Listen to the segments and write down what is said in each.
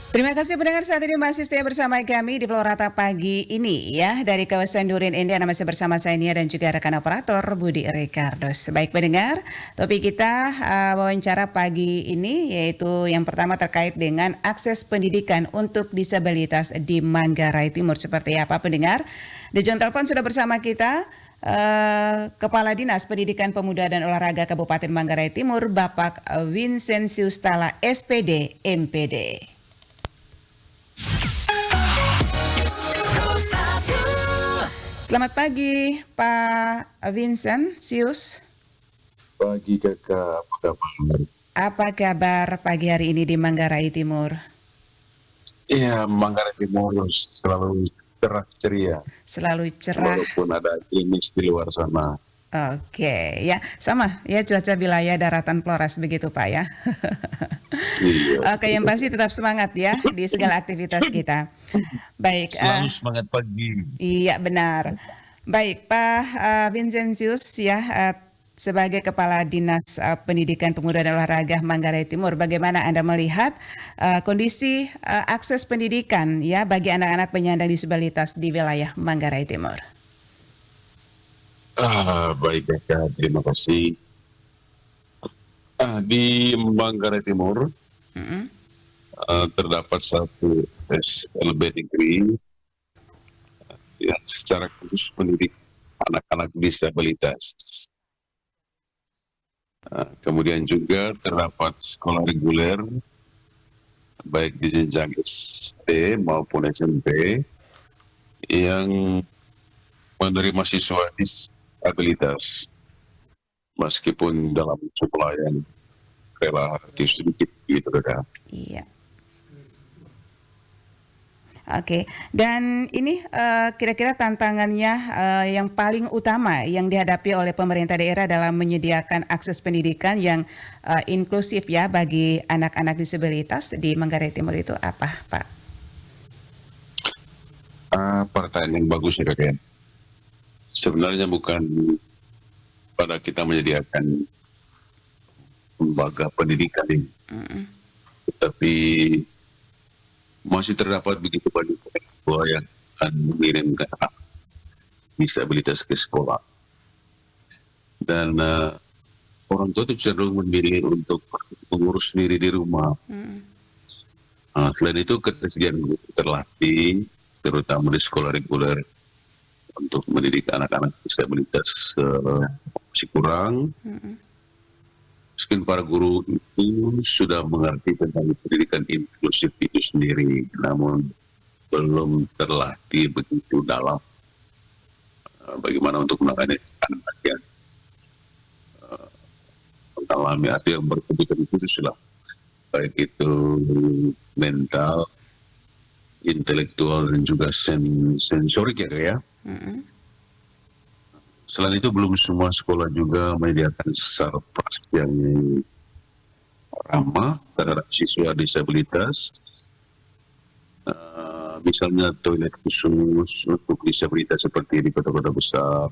Terima kasih pendengar saat ini masih setia bersama kami di Florata pagi ini ya dari kawasan Durin India masih bersama saya Nia dan juga rekan operator Budi Ricardos. Baik pendengar, topik kita wawancara pagi ini yaitu yang pertama terkait dengan akses pendidikan untuk disabilitas di Manggarai Timur. Seperti apa pendengar? Di ujung telepon sudah bersama kita Kepala Dinas Pendidikan Pemuda dan Olahraga Kabupaten Manggarai Timur Bapak Vincenzius Tala SPD MPD. Selamat pagi Pak Vincenzius. Pagi kakak, apa kabar? Apa kabar pagi hari ini di Manggarai Timur? Iya, Manggarai Timur selalu cerah ceria. Selalu cerah. Walaupun ada klimis di luar sana. Oke, ya sama ya cuaca wilayah daratan Flores begitu Pak ya. Iya. Oke, yang pasti tetap semangat ya di segala aktivitas kita. Baik. Selalu semangat pagi. Iya benar. Baik Pak Vincenzius ya sebagai Kepala Dinas Pendidikan Pemuda dan Olahraga Manggarai Timur, bagaimana Anda melihat kondisi akses pendidikan ya bagi anak-anak penyandang disabilitas di wilayah Manggarai Timur? Baik kakak, terima kasih. Di Manggarai Timur terdapat satu SLB negeri yang secara khusus mendidik anak-anak disabilitas. Kemudian juga terdapat sekolah reguler baik di jenjang SD maupun SMP yang menerima siswa disabilitas meskipun dalam jumlah yang relatif sedikit gitu kan. Iya. Oke, dan ini kira-kira tantangannya yang paling utama yang dihadapi oleh pemerintah daerah dalam menyediakan akses pendidikan yang inklusif ya bagi anak-anak disabilitas di Manggarai Timur itu apa, Pak? Pertanyaan yang bagus ya kakek. Sebenarnya bukan pada kita menyediakan lembaga pendidikan ini, tetapi masih terdapat begitu banyak orang tua yang akan mengirimkan anak disabilitas ke sekolah. Dan orang tua itu cenderung memilih untuk mengurus sendiri di rumah. Selain itu ketersediaan guru terlatih, terutama di sekolah reguler untuk mendidik anak-anak disabilitas masih kurang. Mungkin para guru itu sudah mengerti tentang pendidikan inklusif itu sendiri, namun belum terlatih begitu dalam bagaimana untuk menangani anak yang mengalami arti yang berkebutuhan khusus lah, baik itu mental, intelektual dan juga sensorik ya. Selain itu belum semua sekolah juga menyediakan sarpras yang ramah terhadap siswa disabilitas. Misalnya toilet khusus untuk disabilitas seperti di kota-kota besar.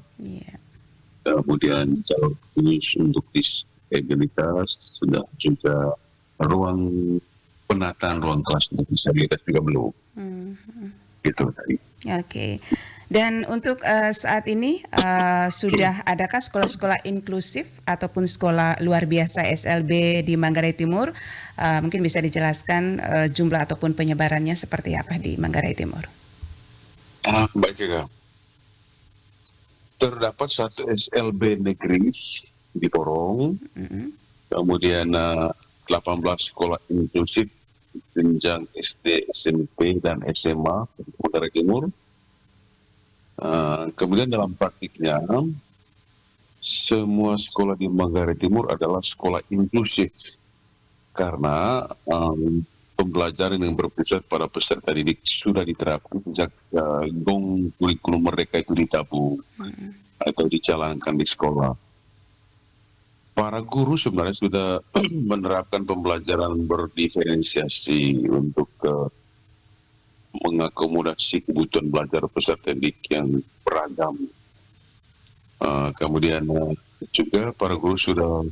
Kemudian jalur khusus untuk disabilitas, sudah juga ruang penataan ruang kelas untuk disabilitas juga belum. Gitu tadi. Oke. Dan untuk saat ini sudah adakah sekolah-sekolah inklusif ataupun sekolah luar biasa SLB di Manggarai Timur? Mungkin bisa dijelaskan jumlah ataupun penyebarannya seperti apa di Manggarai Timur? Baik juga. Terdapat satu SLB negeri di Porong, kemudian 18 sekolah inklusif jenjang SD, SMP, dan SMA di Manggarai Timur. Kemudian dalam praktiknya semua sekolah di Manggarai Timur adalah sekolah inklusif karena pembelajaran yang berpusat pada peserta didik sudah diterapkan sejak gong kurikulum mereka itu ditabung atau dijalankan di sekolah. Para guru sebenarnya sudah menerapkan pembelajaran berdiferensiasi untuk mengakomodasi kebutuhan belajar peserta didik yang beragam. Kemudian juga para guru sudah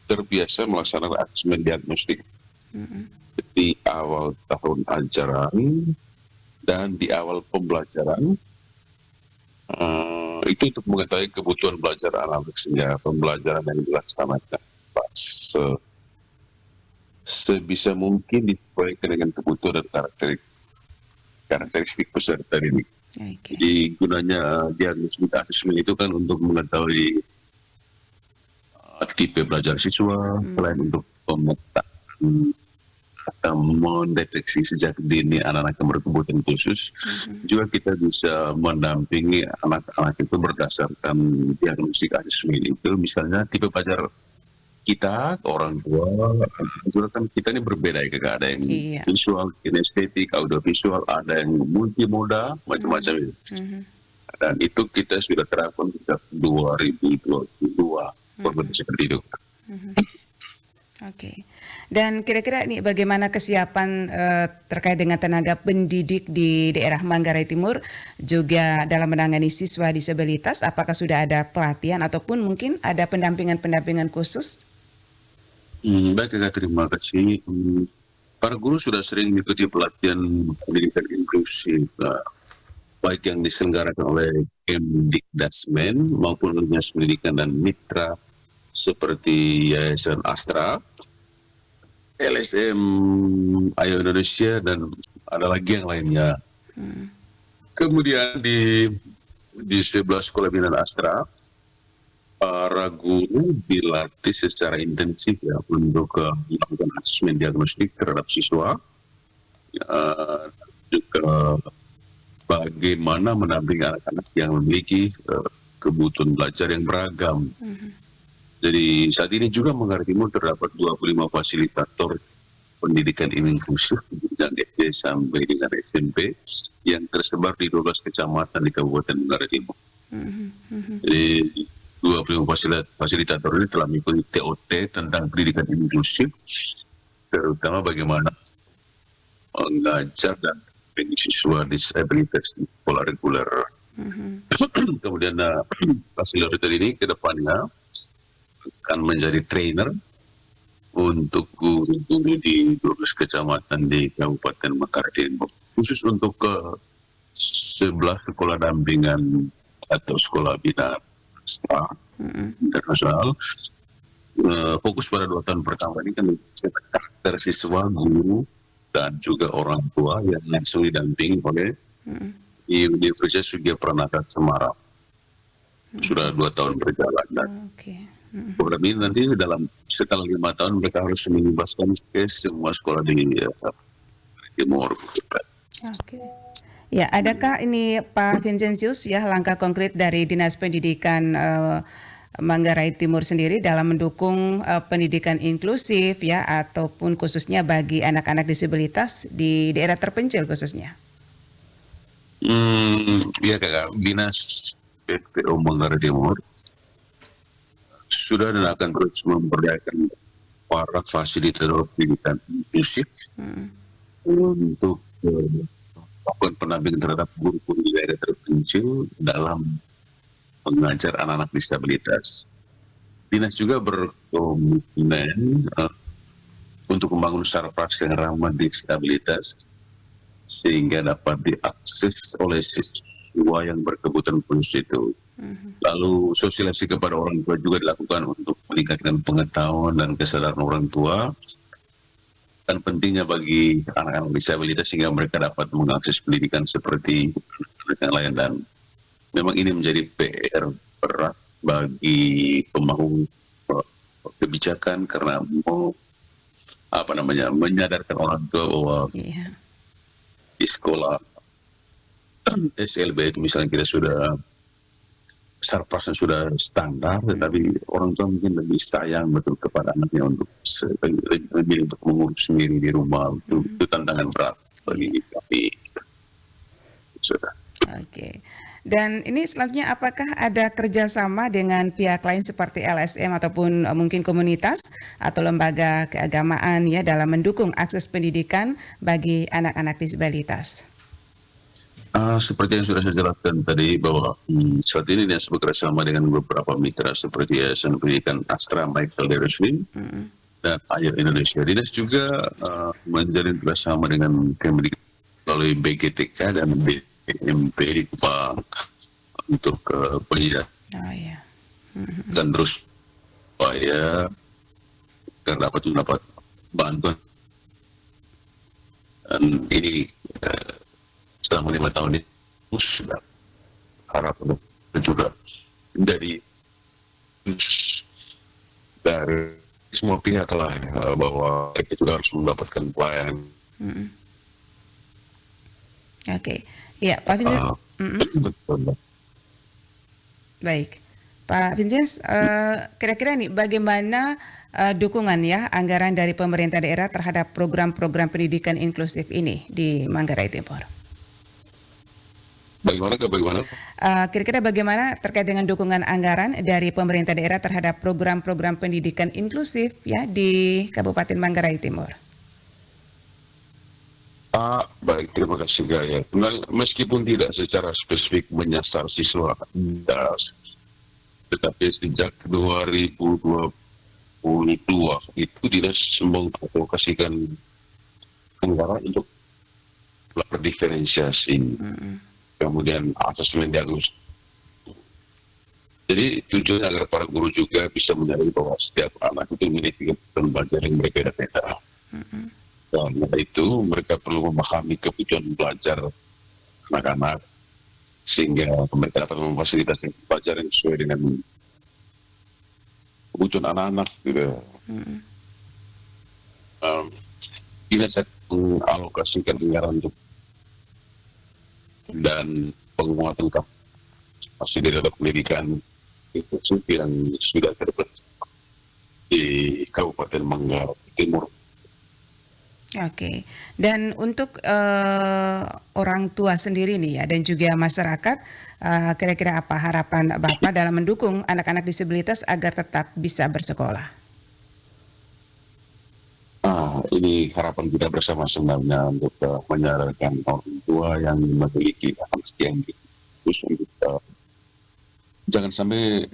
terbiasa melaksanakan asesmen diagnostik di awal tahun ajaran dan di awal pembelajaran. Itu untuk mengetahui kebutuhan belajar anak sehingga pembelajaran yang dilaksanakan sebisa mungkin disesuaikan dengan kebutuhan dan karakteristik peserta ini. Okay. Jadi gunanya diagnostik asesmen itu kan untuk mengetahui tipe belajar siswa, selain untuk pemetaan atau mendeteksi sejak dini anak-anak yang berkebutuhan khusus, juga kita bisa mendampingi anak-anak itu berdasarkan diagnostik asesmen itu. Misalnya tipe belajar kita, orang tua, juga kan kita ini berbeda ya, ada yang visual, kinestetik, audiovisual, ada yang multimoda, macam-macam itu. Dan itu kita sudah terapkan sejak 2022, seperti itu. Oke. Dan kira-kira ini bagaimana kesiapan terkait dengan tenaga pendidik di daerah Manggarai Timur juga dalam menangani siswa disabilitas? Apakah sudah ada pelatihan ataupun mungkin ada pendampingan khusus? Baik, Kak, terima kasih. Para guru sudah sering mengikuti pelatihan pendidikan inklusif, baik yang diselenggarakan oleh Kemdikdasmen maupun Dinas Pendidikan dan Mitra seperti Yayasan Astra, LSM Ayo Indonesia, dan ada lagi yang lainnya. Kemudian di 11 sekolah binaan Astra, para guru dilatih secara intensif ya untuk melakukan asesmen diagnostik terhadap siswa, juga bagaimana mendampingi anak-anak yang memiliki kebutuhan belajar yang beragam. Jadi saat ini juga Manggarai Timur terdapat 25 fasilitator pendidikan inklusif jenjang SD sampai dengan SMP yang tersebar di 12 kecamatan di Kabupaten Manggarai Timur. Jadi 25 fasilitator ini telah mengikuti TOT tentang pendidikan inklusif, terutama bagaimana mengajar dan mendidik siswa disabilitas di sekolah reguler. Kemudian fasilitator ini ke depannya akan menjadi trainer untuk guru-guru di 12 kecamatan di Kabupaten Manggarai Timur, khusus untuk 11 sekolah dampingan atau sekolah binaan internasional. Fokus pada 2 tahun pertama ini kan karakter siswa, guru, dan juga orang tua yang langsung didampingi oleh Universitas Sugih Pranata Semarang. Sudah 2 tahun berjalan dan program ini nanti dalam setelah 5 tahun mereka harus mengimbaskan ke semua sekolah di Timur. Ya, adakah ini Pak Vincentius ya langkah konkret dari Dinas Pendidikan Manggarai Timur sendiri dalam mendukung pendidikan inklusif ya ataupun khususnya bagi anak-anak disabilitas di daerah terpencil khususnya? Ya, Kak, Dinas PPO Manggarai Timur sudah dan akan terus memberdayakan para fasilitator pendidikan inklusif untuk melakukan pendampingan terhadap guru-guru di daerah terpencil dalam mengajar anak-anak disabilitas. Dinas juga berkomitmen untuk membangun sarpras yang ramah disabilitas sehingga dapat diakses oleh siswa yang berkebutuhan khusus itu. Lalu sosialisasi kepada orang tua juga dilakukan untuk meningkatkan pengetahuan dan kesadaran orang tua dan pentingnya bagi anak-anak disabilitas sehingga mereka dapat mengakses pendidikan seperti yang lain. Dan memang ini menjadi PR berat bagi pemangku kebijakan karena menyadarkan orang tua bahwa di sekolah SLB itu misalnya kita sudah sarprasnya sudah standar, tetapi orang tua mungkin lebih sayang betul kepada anaknya untuk lebih untuk mengurus sendiri di rumah. Itu tantangan berat bagi kami. Sudah. Oke. Dan ini selanjutnya apakah ada kerjasama dengan pihak lain seperti LSM ataupun mungkin komunitas atau lembaga keagamaan ya dalam mendukung akses pendidikan bagi anak-anak disabilitas? Seperti yang sudah saya jelaskan tadi bahwa saat ini Dinas bekerjasama dengan beberapa mitra seperti Yayasan Pendidikan Astra Michael Dereswin, dan Air Indonesia. Dinas juga menjalin kerjasama dengan Kemdikbud melalui BGTK dan BMP Bank untuk penyidikan Oh ya. dan terus supaya dapat bantuan. Dan ini selama 5 tahun ini sudah harapan juga dari semua pihak lah bahwa mereka juga harus mendapatkan pelayanan. Oke, ya Pak Vincent. Betul. Baik, Pak Vincent, kira-kira nih bagaimana dukungan ya anggaran dari pemerintah daerah terhadap program-program pendidikan inklusif ini di Manggarai Timur? Bagaimana? Kira-kira bagaimana terkait dengan dukungan anggaran dari pemerintah daerah terhadap program-program pendidikan inklusif ya di Kabupaten Manggarai Timur? Baik, terima kasih Gaya. Meskipun tidak secara spesifik menyasar siswa, tetapi sejak 2022 itu dinas mengalokasikan anggaran untuk diferensiasi, kemudian asesmen diagnosis. Jadi tujuannya agar para guru juga bisa menyadari bahwa setiap anak itu memiliki kebutuhan belajar yang berbeda-beda. Karena itu mereka perlu memahami kebutuhan belajar anak-anak sehingga mereka dapat memfasilitasi pelajaran yang sesuai dengan kebutuhan anak-anak gitu. Dinas mengalokasikan anggaran untuk dan penguatan kapasitas di dalam pendidikan itu yang sudah terbentuk di Kabupaten Manggarai Timur. Oke, dan untuk orang tua sendiri nih ya dan juga masyarakat, kira-kira apa harapan Bapak dalam mendukung anak-anak disabilitas agar tetap bisa bersekolah? Ini harapan kita bersama sebenarnya untuk menyadarkan orang tua yang memiliki anak yang khusus untuk jangan sampai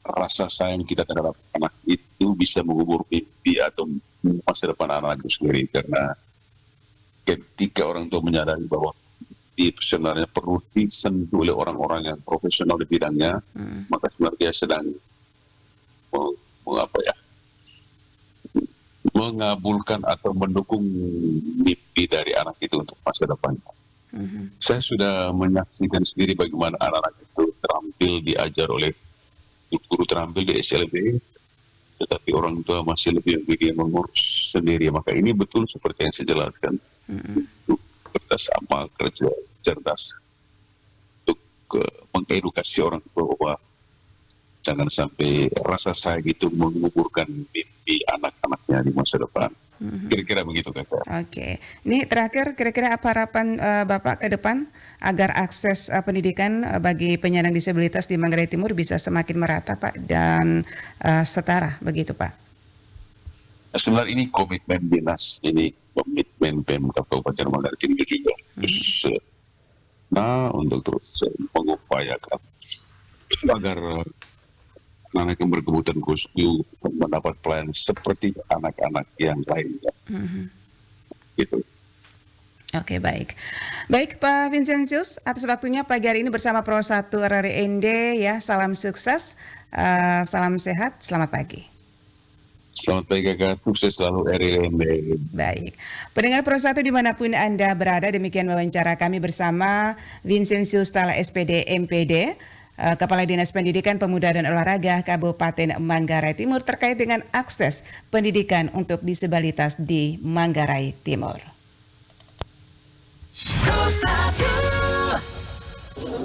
rasa sayang kita terhadap anak itu bisa mengubur mimpi atau masa depan anak itu sendiri, karena ketika orang tua menyadari bahwa dia sebenarnya perlu disentuh oleh orang-orang yang profesional di bidangnya, maka sebenarnya dia sedang mengabulkan atau mendukung mimpi dari anak itu untuk masa depannya. Saya sudah menyaksikan sendiri bagaimana anak-anak itu terampil diajar oleh guru terampil di SLB, tetapi orang tua masih lebih mengurus sendiri. Maka ini betul seperti yang saya jelaskan, kertas sama kerja cerdas untuk mengedukasi orang tua bahwa jangan sampai rasa sayang itu menguburkan mimpi anak-anaknya di masa depan. Kira-kira begitu kan. Oke, ini terakhir kira-kira apa harapan Bapak ke depan agar akses pendidikan bagi penyandang disabilitas di Manggarai Timur bisa semakin merata Pak dan setara begitu Pak? Sebenarnya ini komitmen dinas, ini komitmen Pemkab Kabupaten Manggarai Timur juga. Untuk terus mengupayakan agar anak yang berkebutuhan khusus mendapat pelayanan seperti anak-anak yang lainnya. Gitu. Oke, baik. Baik Pak Vincentius, atas waktunya pagi hari ini bersama Pro 1 RRIND ya. Salam sukses, salam sehat, selamat pagi. Selamat pagi Kakak, sukses selalu RRIND. Baik, pendengar Pro 1 dimanapun Anda berada, demikian wawancara kami bersama Vincentius Tala SPD MPD, Kepala Dinas Pendidikan Pemuda dan Olahraga Kabupaten Manggarai Timur terkait dengan akses pendidikan untuk disabilitas di Manggarai Timur. Pro 1